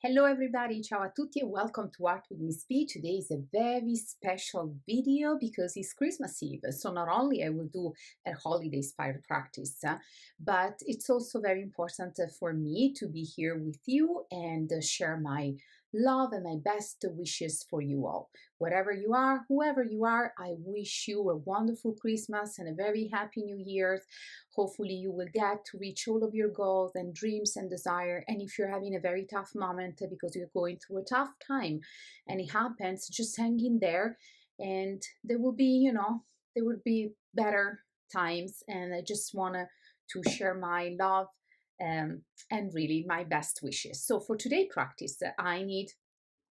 Hello everybody, ciao a tutti and welcome to Art with Ms.B. Today is a very special video because it's Christmas Eve. So not only I will do a holiday inspired practice, but it's also very important for me to be here with you and share my love and my best wishes for you all. Wherever you are, whoever you are, I wish you a wonderful Christmas and a very happy New Year. Hopefully you will get to reach all of your goals and dreams and desire. And if you're having a very tough moment because you're going through a tough time and it happens, just hang in there and there will be, there will be better times. And I just want to share my love and really my best wishes. So for today practice, I need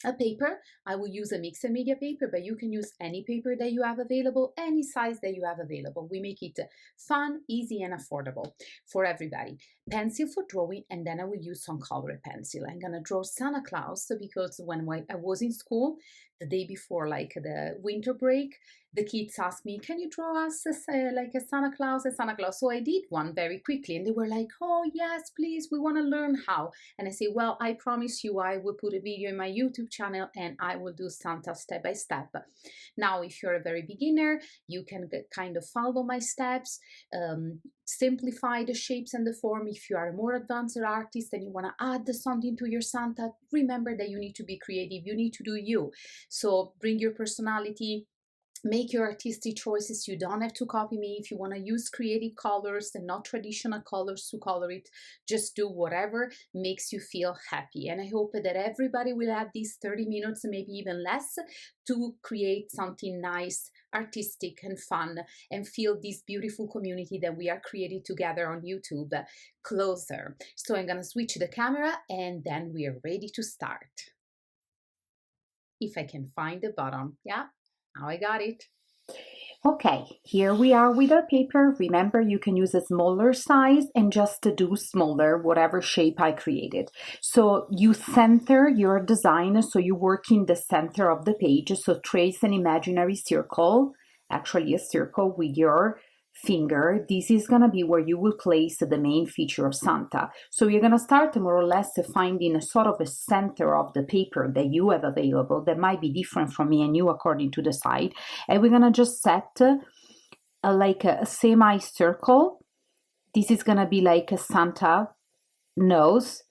a paper. I will use a mixed media paper, but you can use any paper that you have available, any size that you have available. We make it fun, easy, and affordable for everybody. Pencil for drawing, and then I will use some colored pencil. I'm gonna draw Santa Claus because when I was in school, the day before, like the winter break, the kids asked me, "Can you draw us like a Santa Claus, a Santa Claus?" So I did one very quickly, and they were like, "Oh yes, please, we want to learn how." And I say, "Well, I promise you, I will put a video in my YouTube channel, and I will do Santa step by step." Now, if you're a very beginner, you can kind of follow my steps. Simplify the shapes and the form. If you are a more advanced artist and you want to add something to your Santa, remember that you need to be creative. You need to do you. So bring your personality. Make your artistic choices. You don't have to copy me. If you want to use creative colors and not traditional colors to color it, just do whatever makes you feel happy. And I hope that everybody will have these 30 minutes, maybe even less, to create something nice, artistic and fun, and feel this beautiful community that we are creating together on YouTube closer. So I'm going to switch the camera and then we are ready to start. If I can find the button. Yeah. Now I got it. Okay, here we are with our paper. Remember, you can use a smaller size and just to do smaller, whatever shape I created. So you center your design, so you work in the center of the page. So trace an imaginary circle, actually a circle with your finger. This is going to be where you will place the main feature of Santa. So you're going to start more or less finding a sort of a center of the paper that you have available that might be different from me and you according to the side. And we're going to just set like a semicircle. This is going to be like a Santa nose.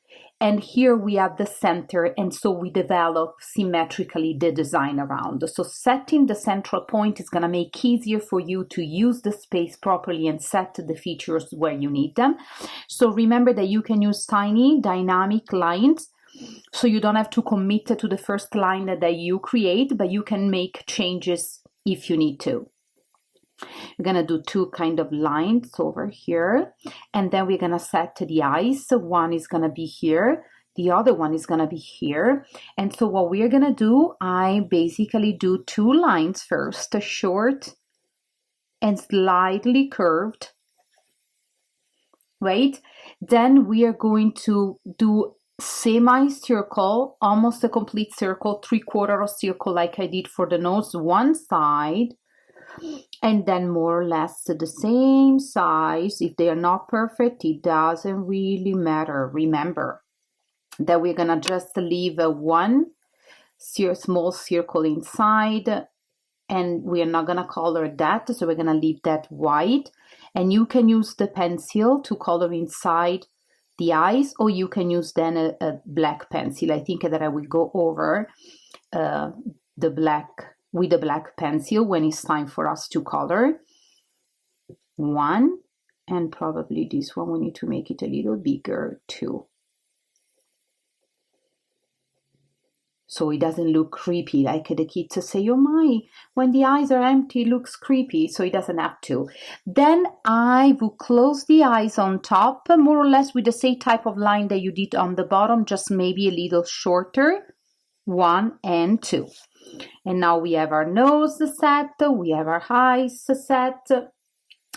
And here we have the center, and so we develop symmetrically the design around. So setting the central point is going to make it easier for you to use the space properly and set the features where you need them. So remember that you can use tiny dynamic lines, so you don't have to commit to the first line that you create, but you can make changes if you need to. We're going to do two kind of lines over here, and then we're going to set the eyes. So one is going to be here, the other one is going to be here. And so what we're going to do, I basically do two lines first, a short and slightly curved, right? Then we are going to do semi-circle, almost a complete circle, 3/4 of circle like I did for the nose, one side, and then more or less the same size. If they are not perfect, it doesn't really matter. Remember that we're gonna just leave one small circle inside, and we are not gonna color that, so we're gonna leave that white. And you can use the pencil to color inside the eyes, or you can use then a black pencil. I think that I will go over the black with the black pencil when it's time for us to color. One, and probably this one we need to make it a little bigger too, so it doesn't look creepy, like the kids say, "Oh my, when the eyes are empty it looks creepy," so it doesn't have to. Then I will close the eyes on top, more or less with the same type of line that you did on the bottom, just maybe a little shorter. 1 and 2. And now we have our nose set, we have our eyes set,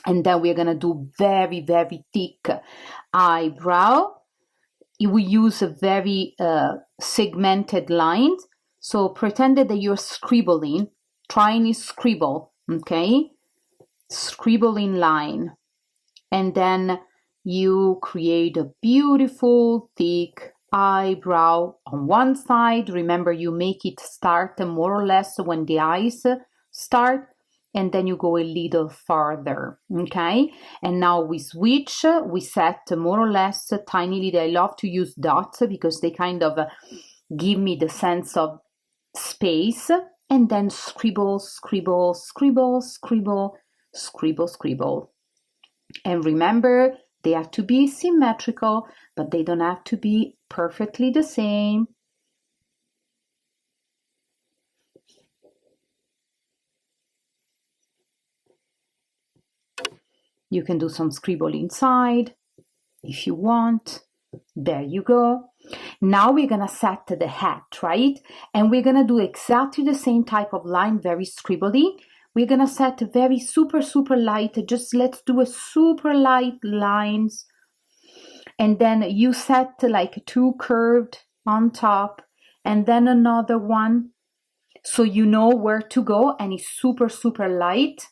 and then we're gonna do very, very thick eyebrow. We use a very segmented lines. So pretend that you're scribbling, trying to scribble, okay? Scribbling line. And then you create a beautiful thick eyebrow on one side. Remember, you make it start more or less when the eyes start, and then you go a little farther, okay? And now we switch, we set more or less tiny little. I love to use dots because they kind of give me the sense of space, and then scribble, scribble, scribble, scribble, scribble, scribble. And remember, they have to be symmetrical, but they don't have to be perfectly the same. You can do some scribble inside if you want. There you go. Now we're gonna set the hat, right? And we're gonna do exactly the same type of line, very scribbly. We're gonna set very super light, just let's do a super light lines. And then you set like 2 curved on top and then another one, so you know where to go, and it's super light.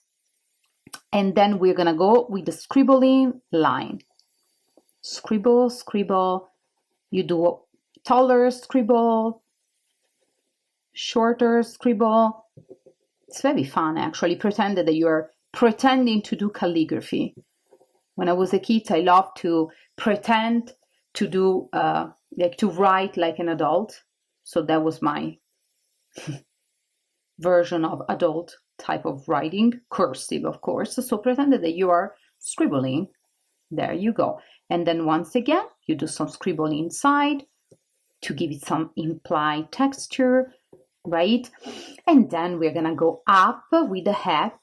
And then we're gonna go with the scribbling line. Scribble, scribble. You do a taller scribble, shorter scribble. It's very fun, actually. Pretend that you're pretending to do calligraphy. When I was a kid, I loved to pretend to do, like to write like an adult. So that was my version of adult type of writing, cursive, of course. So pretend that you are scribbling. There you go. And then once again, you do some scribble inside to give it some implied texture, right? And then we're gonna go up with the hat.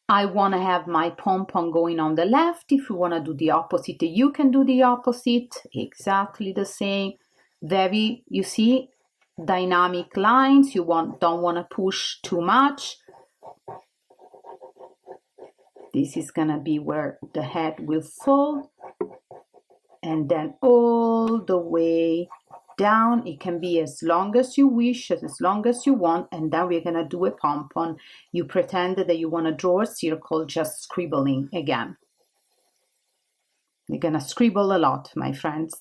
I want to have my pom-pom going on the left. If you want to do the opposite, you can do the opposite. Exactly the same. Very, you see, dynamic lines. You don't want to push too much. This is going to be where the head will fall. And then all the way down. It can be as long as you wish, as long as you want. And then we're gonna do a pom-pom. You pretend that you want to draw a circle, just scribbling again. We're gonna scribble a lot, my friends,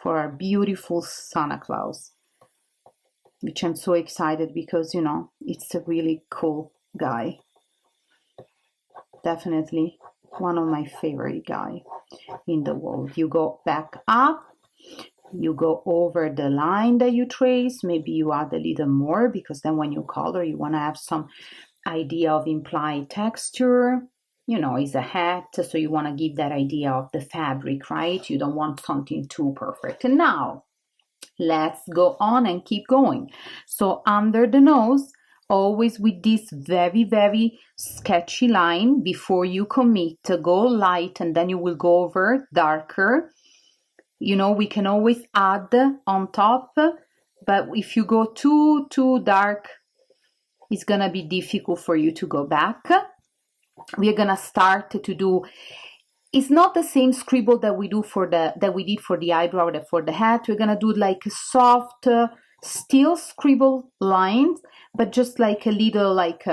for our beautiful Santa Claus, which I'm so excited because, you know, it's a really cool guy. Definitely one of my favorite guy in the world. You go back up. You go over the line that you trace. Maybe you add a little more because then when you color, you want to have some idea of implied texture. You know, it's a hat, so you want to give that idea of the fabric, right? You don't want something too perfect. And now, let's go on and keep going. So under the nose, always with this very sketchy line, before you commit, go light and then you will go over darker. You know, we can always add on top, but if you go too dark, it's gonna be difficult for you to go back. We're gonna start to do, it's not the same scribble that we did for the eyebrow, for the hat. We're gonna do like a soft, still scribble lines, but just like a little, like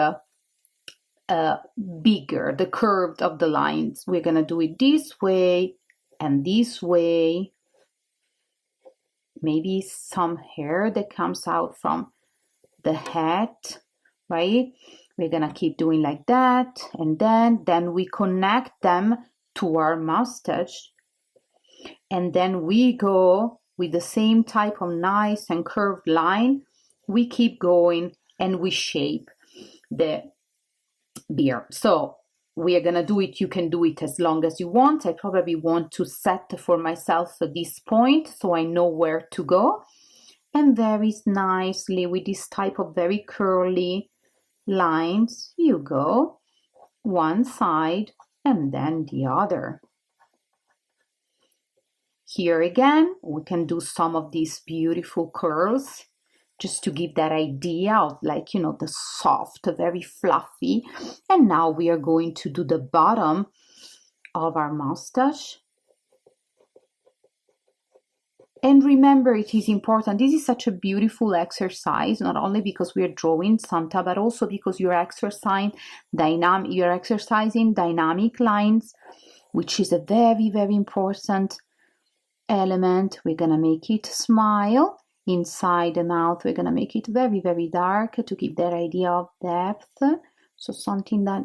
bigger, the curve of the lines. We're gonna do it this way and this way. Maybe some hair that comes out from the hat, right? We're gonna keep doing like that, and then we connect them to our mustache, and then we go with the same type of nice and curved line. We keep going and we shape the beard. So we are gonna do it. You can do it as long as you want. I probably want to set for myself this point so I know where to go. And very nicely with this type of very curly lines, you go one side and then the other. Here again, we can do some of these beautiful curls just to give that idea of, like, you know, the soft, very fluffy. And now we are going to do the bottom of our mustache. And remember, it is important. This is such a beautiful exercise, not only because we are drawing Santa, but also because you're exercising dynamic lines, which is a very important element, we're gonna make it smile. Inside the mouth, we're gonna make it very, very dark to give that idea of depth. So something that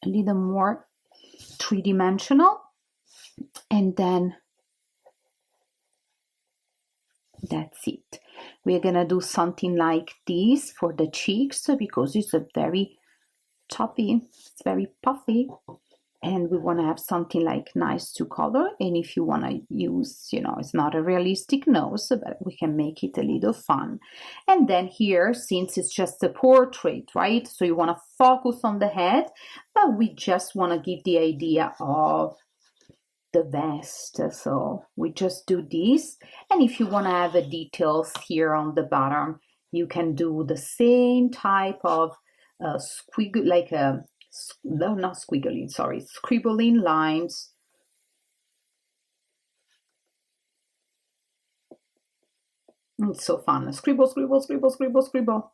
a little more three-dimensional. And then that's it. We're gonna do something like this for the cheeks because it's a very choppy, it's very puffy. And we want to have something like nice to color. And if you want to use, it's not a realistic nose, but we can make it a little fun. And then here, since it's just a portrait, right? So you want to focus on the head, but we just want to give the idea of the vest. So we just do this. And if you want to have the details here on the bottom, you can do the same type of squiggle, like a no, not squiggling, sorry, scribbling lines. It's so fun. Scribble, scribble, scribble, scribble, scribble.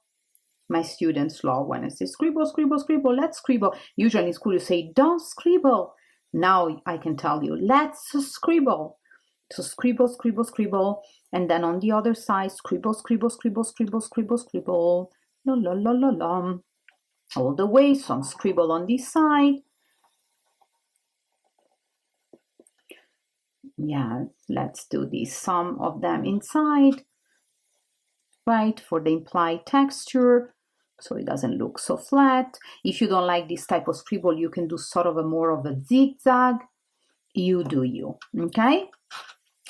My students love when I say scribble, scribble, scribble, let's scribble. Usually in school you say, don't scribble. Now I can tell you, let's scribble. So scribble, scribble, scribble. And then on the other side, scribble, scribble, scribble, scribble, scribble, scribble. La, la, la, la, la. All the way, some scribble on this side. Yeah, let's do this. Some of them inside, right, for the implied texture, so it doesn't look so flat. If you don't like this type of scribble, you can do sort of a more of a zigzag. You do you, okay?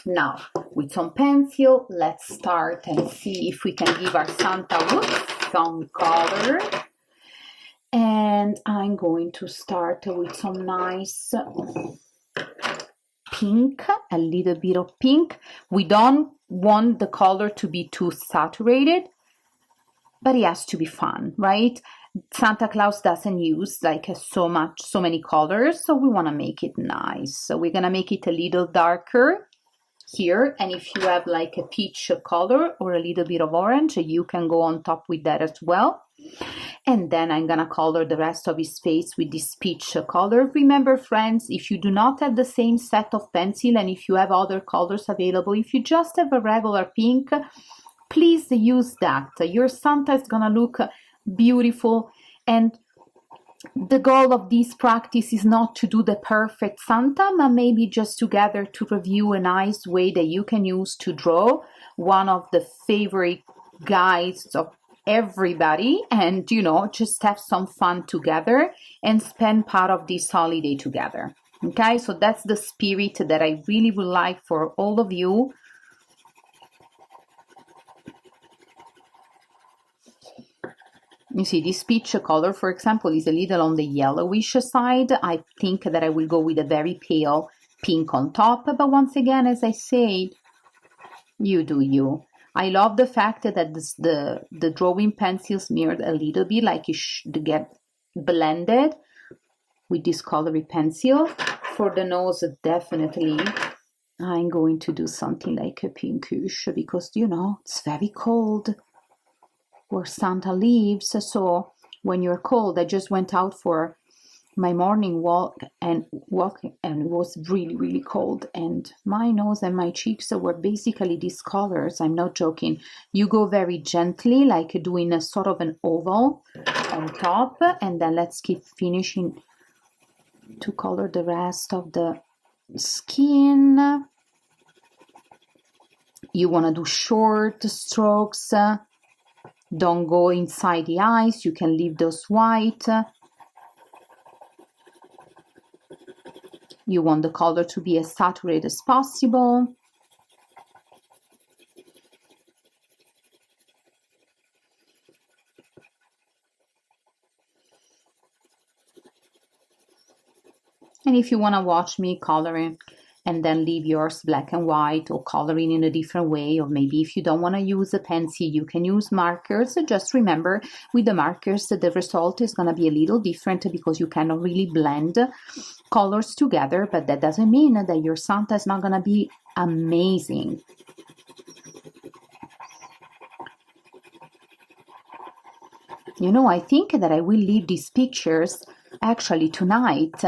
Now, with some pencil, let's start and see if we can give our Santa some color. And I'm going to start with some nice pink, a little bit of pink. We don't want the color to be too saturated, but it has to be fun, right? Santa Claus doesn't use like so many colors, so we want to make it nice. So we're gonna make it a little darker here, and if you have like a peach color or a little bit of orange, you can go on top with that as well. And then I'm gonna color the rest of his face with this peach color. Remember, friends, if you do not have the same set of pencil and if you have other colors available, if you just have a regular pink, please use that. Your Santa is gonna look beautiful. And the goal of this practice is not to do the perfect Santa, but maybe just together to review a nice way that you can use to draw one of the favorite guides of everybody, and just have some fun together and spend part of this holiday together. Okay, so that's the spirit that I really would like for all of you. You see, this peach color, for example, is a little on the yellowish side. I think that I will go with a very pale pink on top. But once again, as I said, you do you. I love the fact that the drawing pencil smeared a little bit, like it should get blended with this coloring pencil. For the nose, definitely, I'm going to do something like a pinkish because, it's very cold where Santa lives. So when you're cold, I just went out for my morning walk and it was really, really cold. And my nose and my cheeks were basically these colors. I'm not joking. You go very gently, like doing a sort of an oval on top. And then let's keep finishing to color the rest of the skin. You want to do short strokes. Don't go inside the eyes. You can leave those white. You want the color to be as saturated as possible. And if you want to watch me coloring and then leave yours black and white or coloring in a different way, or maybe if you don't want to use a pencil, you can use markers. Just remember, with the markers, the result is going to be a little different because you cannot really blend colors together, but that doesn't mean that your Santa is not going to be amazing. I think that I will leave these pictures actually tonight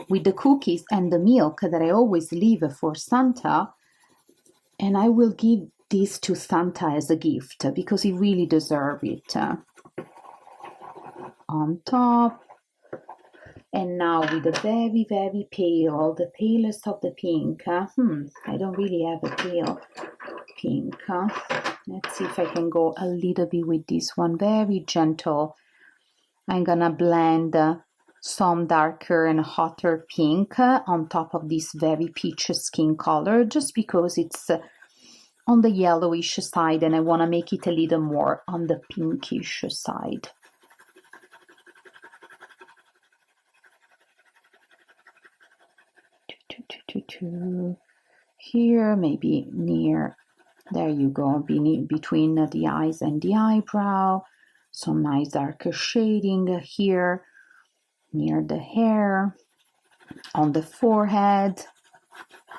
with the cookies and the milk that I always leave for Santa And I will give this to Santa as a gift because he really deserves it. On top. And now with the very, very pale, the palest of the pink. I don't really have a pale pink. Let's see if I can go a little bit with this one. Very gentle. I'm gonna blend some darker and hotter pink on top of this very peach skin color, just because it's on the yellowish side and I want to make it a little more on the pinkish side. Here, maybe near, there you go, between the eyes and the eyebrow. Some nice darker shading here, near the hair, on the forehead,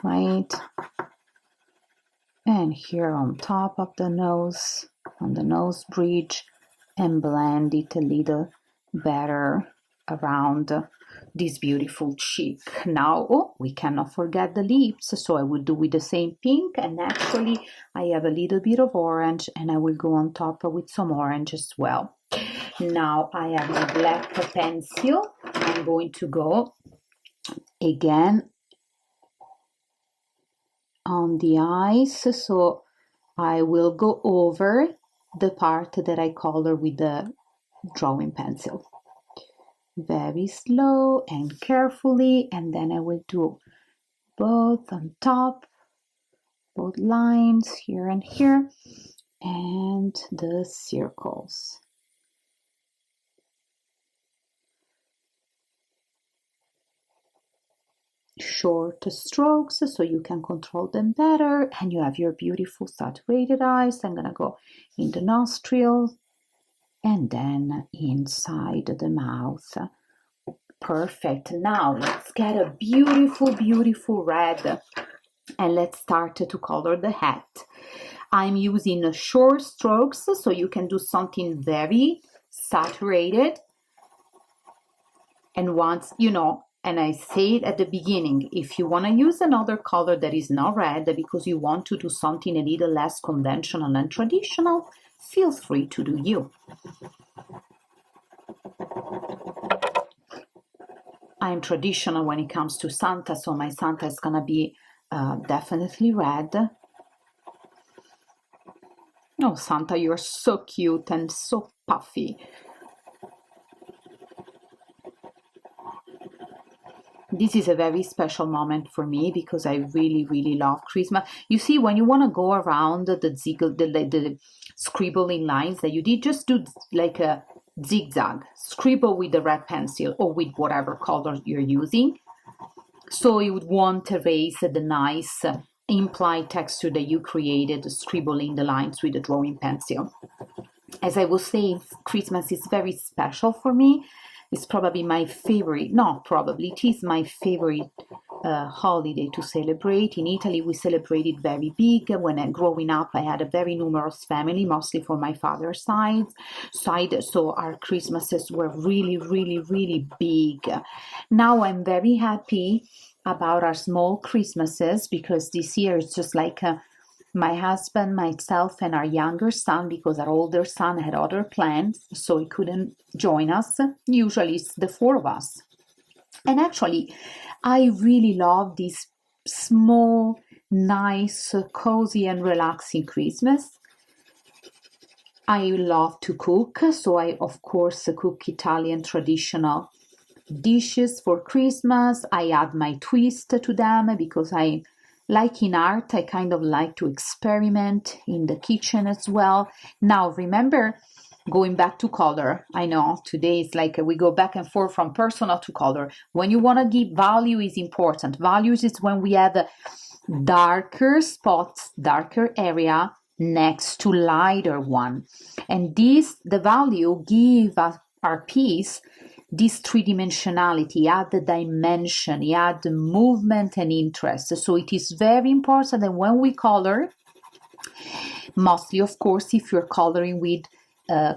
right? And here on top of the nose, on the nose bridge, and blend it a little better around this beautiful cheek. Now, we cannot forget the lips, so I will do with the same pink, and actually I have a little bit of orange, and I will go on top with some orange as well. Now I have the black pencil. I'm going to go again on the eyes, so I will go over the part that I color with the drawing pencil. Very slow and carefully, and then I will do both on top, both lines here and here, and the circles. Short strokes so you can control them better, and you have your beautiful saturated eyes. I'm gonna go in the nostrils and then inside the mouth. Perfect. Now let's get a beautiful, beautiful red, and let's start to color the hat. I'm using short strokes, so you can do something very saturated. And once, and I said at the beginning, if you want to use another color that is not red because you want to do something a little less conventional and traditional, feel free to do you. I'm traditional when it comes to Santa, so my Santa is gonna be definitely red. Oh, Santa, you're so cute and so puffy. This is a very special moment for me because I really, really love Christmas. You see, when you want to go around the scribbling lines that you did, just do like a zigzag. Scribble with the red pencil or with whatever color you're using. So you would want to erase the nice implied texture that you created scribbling the lines with the drawing pencil. As I was saying, Christmas is very special for me. It's probably my favorite, not probably, it is my favorite holiday to celebrate. In Italy, we celebrated very big. When growing up, I had a very numerous family, mostly for my father's side. So our Christmases were really, really, really big. Now I'm very happy about our small Christmases because this year it's just like my husband, myself, and our younger son, because our older son had other plans, so he couldn't join us. Usually it's the four of us. And actually, I really love this small, nice, cozy, and relaxing Christmas. I love to cook, so I, of course, cook Italian traditional dishes for Christmas. I add my twist to them because like in art, I kind of like to experiment in the kitchen as well. Now, remember, going back to color, I know today is like we go back and forth from personal to color. When you want to give value is important. Values is when we have darker spots, darker area next to lighter one. And the value give our piece this three-dimensionality, add the dimension, add the movement and interest. So it is very important that when we color, mostly of course if you're coloring with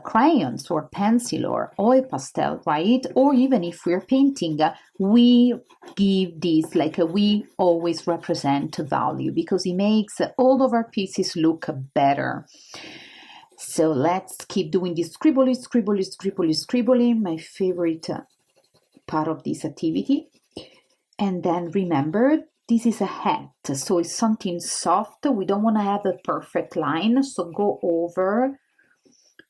crayons or pencil or oil pastel, right? Or even if we're painting, we give this, like we always represent value because it makes all of our pieces look better. So let's keep doing this scribbly, scribbly, scribbly, scribbly, my favorite part of this activity. And then remember, this is a hat, so it's something soft. We don't want to have a perfect line, so go over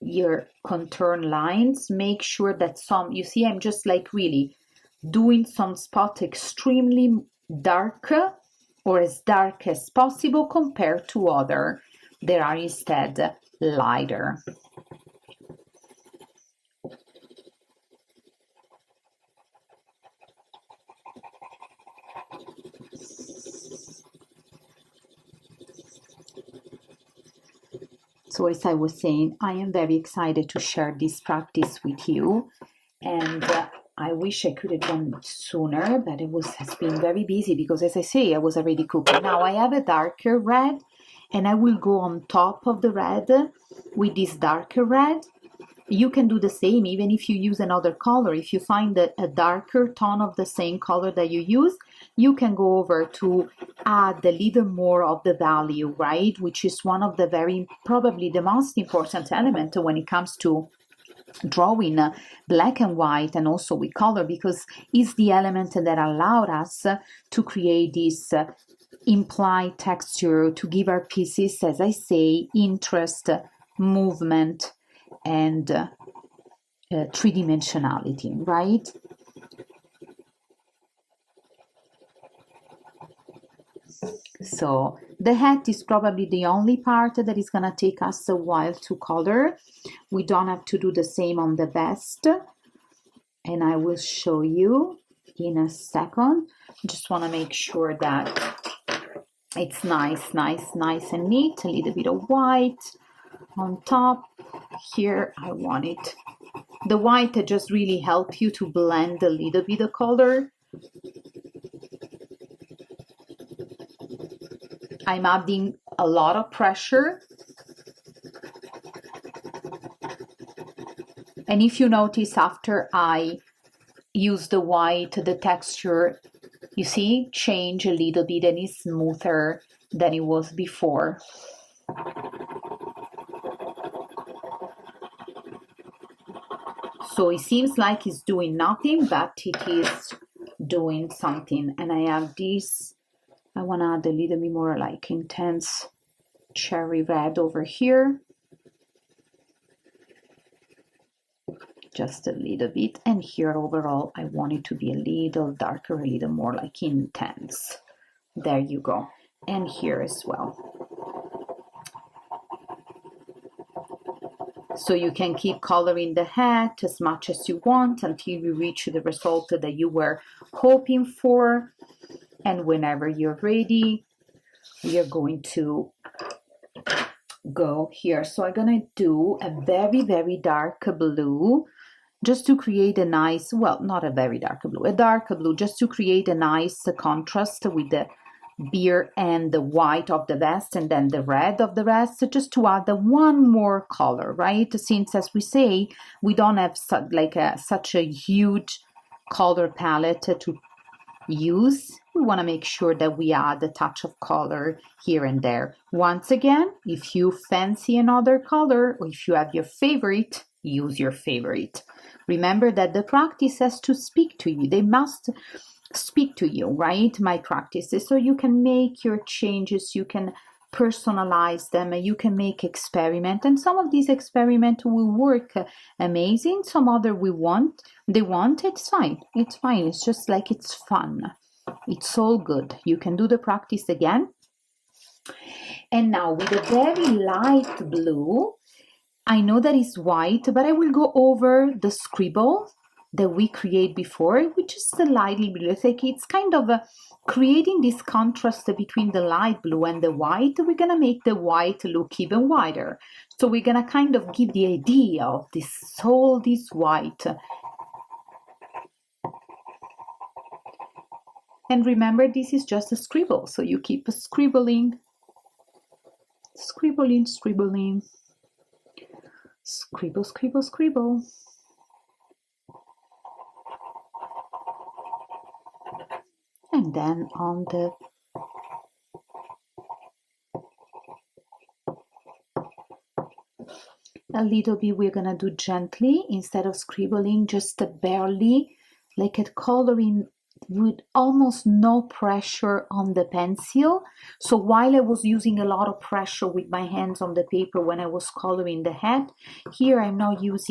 your contour lines. Make sure that some, you see, I'm just like really doing some spot extremely dark or as dark as possible compared to other that are instead lighter. So as I was saying, I am very excited to share this practice with you, and I wish I could have done it sooner, but has been very busy because, as I say, I was already cooking. Now I have a darker red, and I will go on top of the red with this darker red. You can do the same even if you use another color. If you find a darker tone of the same color that you use, you can go over to add a little more of the value, right? Which is one of the probably the most important element when it comes to drawing black and white and also with color, because it's the element that allowed us to create this implied texture, to give our pieces, as I say, interest, movement, and three-dimensionality, right? So the hat is probably the only part that is going to take us a while to color. We don't have to do the same on the vest, and I will show you in a second. Just want to make sure that it's nice and neat. A little bit of white on top. Here I want it. The white just really helps you to blend a little bit of color. I'm adding a lot of pressure. And if you notice, after I use the white, the texture, you see, change a little bit and it's smoother than it was before. So it seems like it's doing nothing, but it is doing something. And I have this, I want to add a little bit more like intense cherry red over here. Just a little bit. And here overall, I want it to be a little darker, a little more like intense. There you go. And here as well. So you can keep coloring the hat as much as you want until you reach the result that you were hoping for. And whenever you're ready, we are going to go here. So I'm going to do a very dark blue just to create a nice, well, not a very dark blue, a dark blue, just to create a nice contrast with the beer and the white of the vest and then the red of the rest, just to add one more color, right? Since, as we say, we don't have such a huge color palette to use, we want to make sure that we add a touch of color here and there. Once again, if you fancy another color or if you have your favorite, use your favorite. Remember that the practice has to speak to you. They must speak to you, right? My practices. So you can make your changes, you can personalize them, you can make experiment, and some of these experiments will work amazing, some other they want, it's fine, it's just like it's fun, it's all good. You can do the practice again. And now with a very light blue, I know that it's white, but I will go over the scribble that we create before, which is slightly blue. It's kind of creating this contrast between the light blue and the white. We're going to make the white look even whiter. So we're going to kind of give the idea of all this white. And remember, this is just a scribble. So you keep scribbling. Scribble, scribble, scribble. And then on the a little bit we're gonna do gently instead of scribbling, just barely, like a coloring with almost no pressure on the pencil. So while I was using a lot of pressure with my hands on the paper when I was coloring the head, here I'm almost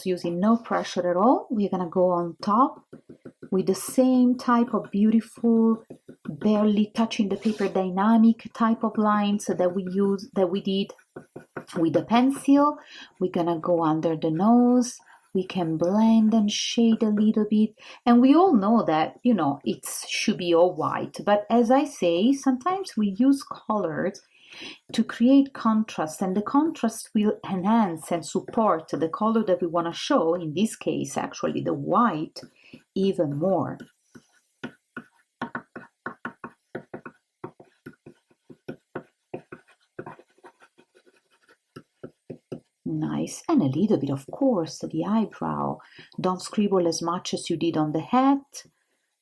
using no pressure at all. We're gonna go on top with the same type of beautiful, barely touching the paper dynamic type of lines that we did with the pencil. We're gonna go under the nose. We can blend and shade a little bit. And we all know that, it should be all white. But as I say, sometimes we use colors to create contrast, and the contrast will enhance and support the color that we want to show, in this case, actually the white, even more. Nice. And a little bit, of course, the eyebrow. Don't scribble as much as you did on the head.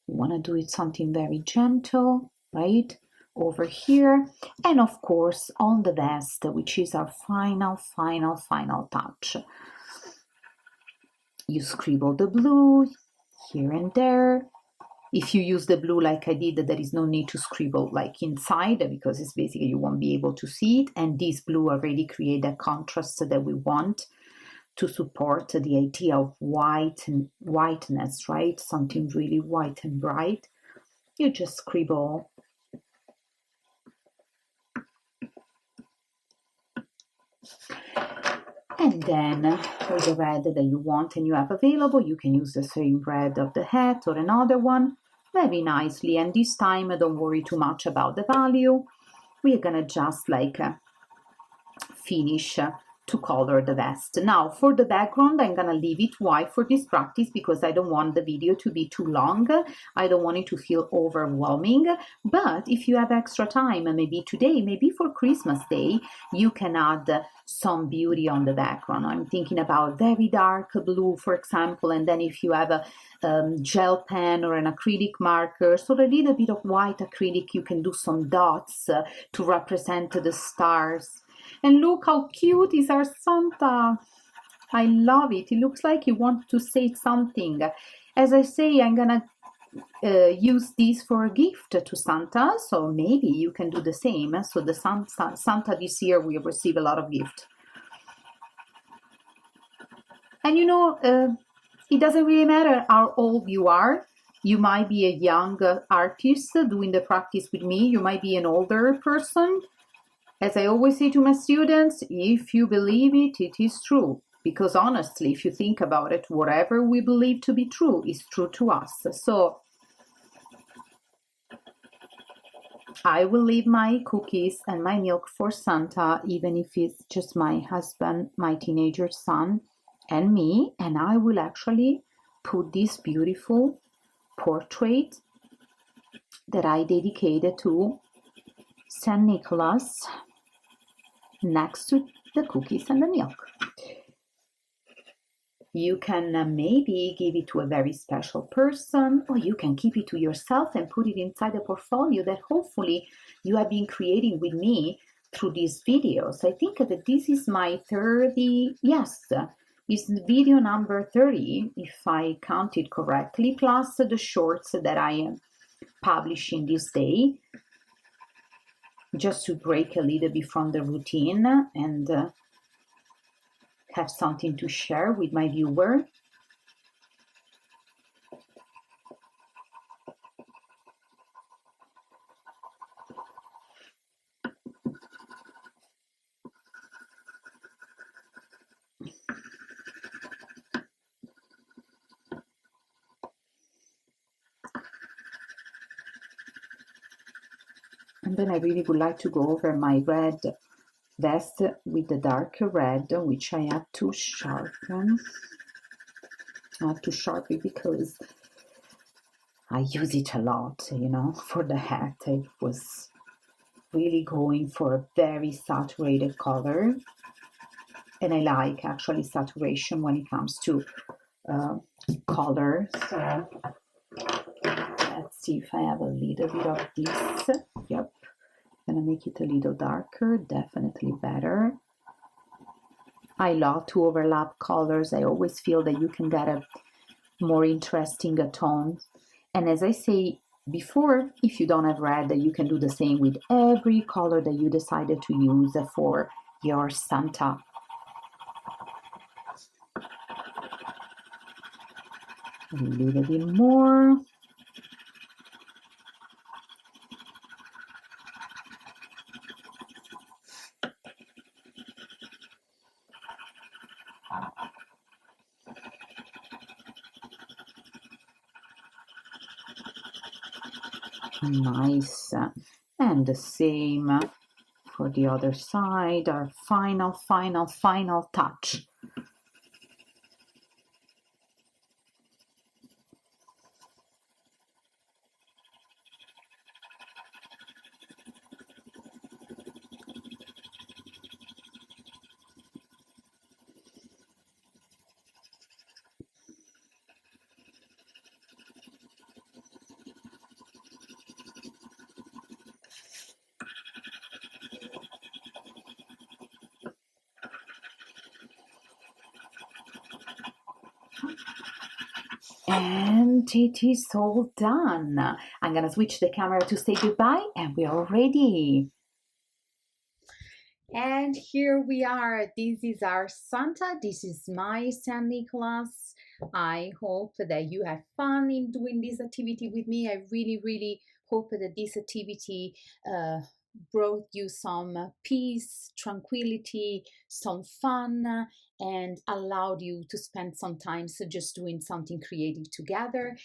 You want to do it something very gentle, right? Over here. And of course, on the vest, which is our final touch. You scribble the blue here and there. If you use the blue like I did, there is no need to scribble like inside, because it's basically you won't be able to see it. And this blue already create a contrast that we want to support the idea of white and whiteness, right? Something really white and bright. You just scribble. And then with the red that you want and you have available, you can use the same red of the hat or another one very nicely. And this time, don't worry too much about the value. We're gonna just finish to color the vest. Now for the background, I'm gonna leave it white for this practice because I don't want the video to be too long. I don't want it to feel overwhelming. But if you have extra time, maybe today, maybe for Christmas Day, you can add some beauty on the background. I'm thinking about very dark blue, for example, and then if you have a gel pen or an acrylic marker, so a little bit of white acrylic, you can do some dots to represent the stars. And look how cute is our Santa. I love it. It looks like he wants to say something. As I say, I'm gonna use this for a gift to Santa, so maybe you can do the same. So the Santa this year will receive a lot of gifts. And it doesn't really matter how old you are. You might be a young artist doing the practice with me. You might be an older person. As I always say to my students, if you believe it, it is true. Because honestly, if you think about it, whatever we believe to be true is true to us. So I will leave my cookies and my milk for Santa, even if it's just my husband, my teenager son, and me. And I will actually put this beautiful portrait that I dedicated to St. Nicholas next to the cookies and the milk. You can maybe give it to a very special person, or you can keep it to yourself and put it inside a portfolio that hopefully you have been creating with me through these videos. I think that this is my 30, yes, it's video number 30, if I counted correctly, plus the shorts that I am publishing this day, just to break a little bit from the routine and have something to share with my viewer. And then I really would like to go over my red vest with the darker red, which I have to sharpen. I have to sharpen because I use it a lot, for the hat. I was really going for a very saturated color. And I like actually saturation when it comes to uh, color. So let's see if I have a little bit of this. Yep, gonna make it a little darker, definitely better. I love to overlap colors. I always feel that you can get a more interesting tone. And as I say before, if you don't have red, you can do the same with every color that you decided to use for your Santa. A little bit more. Nice. And the same for the other side, our final touch. And it is all done. I'm gonna switch the camera to say goodbye, and we're all ready. And here we are. This is our Santa. This is my Saint Nicholas. I hope that you have fun in doing this activity with me. I really hope that this activity brought you some peace, tranquility, some fun, and allowed you to spend some time just doing something creative together.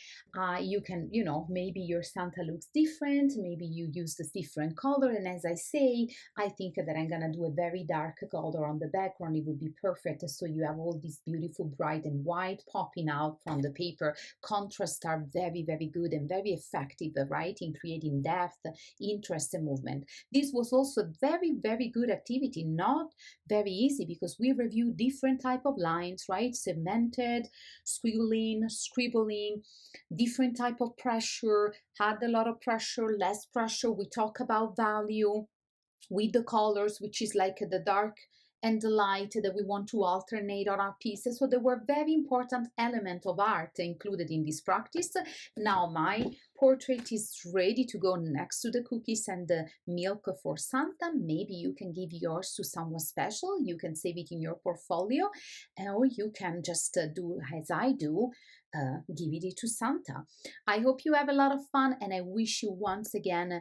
You can, maybe your Santa looks different, maybe you use this different color, and as I say, I think that I'm gonna do a very dark color on the background. It would be perfect, so you have all this beautiful bright and white popping out from the paper. Contrasts are very good and very effective, right, in creating depth, interest, and movement. This was also a very good activity, not very easy, because we reviewed different type of lines, right? Cemented, squiggling, scribbling, different type of pressure, had a lot of pressure, less pressure. We talk about value with the colors, which is like the dark and the light that we want to alternate on our pieces. So there were very important elements of art included in this practice. Now my portrait is ready to go next to the cookies and the milk for Santa. Maybe you can give yours to someone special. You can save it in your portfolio, or you can just do as I do, give it to Santa. I hope you have a lot of fun, and I wish you once again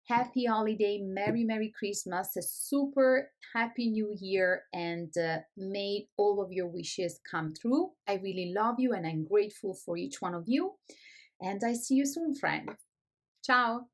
happy holiday, Merry Christmas, a super happy new year, and may all of your wishes come true. I really love you, and I'm grateful for each one of you. And I see you soon, friend. Ciao.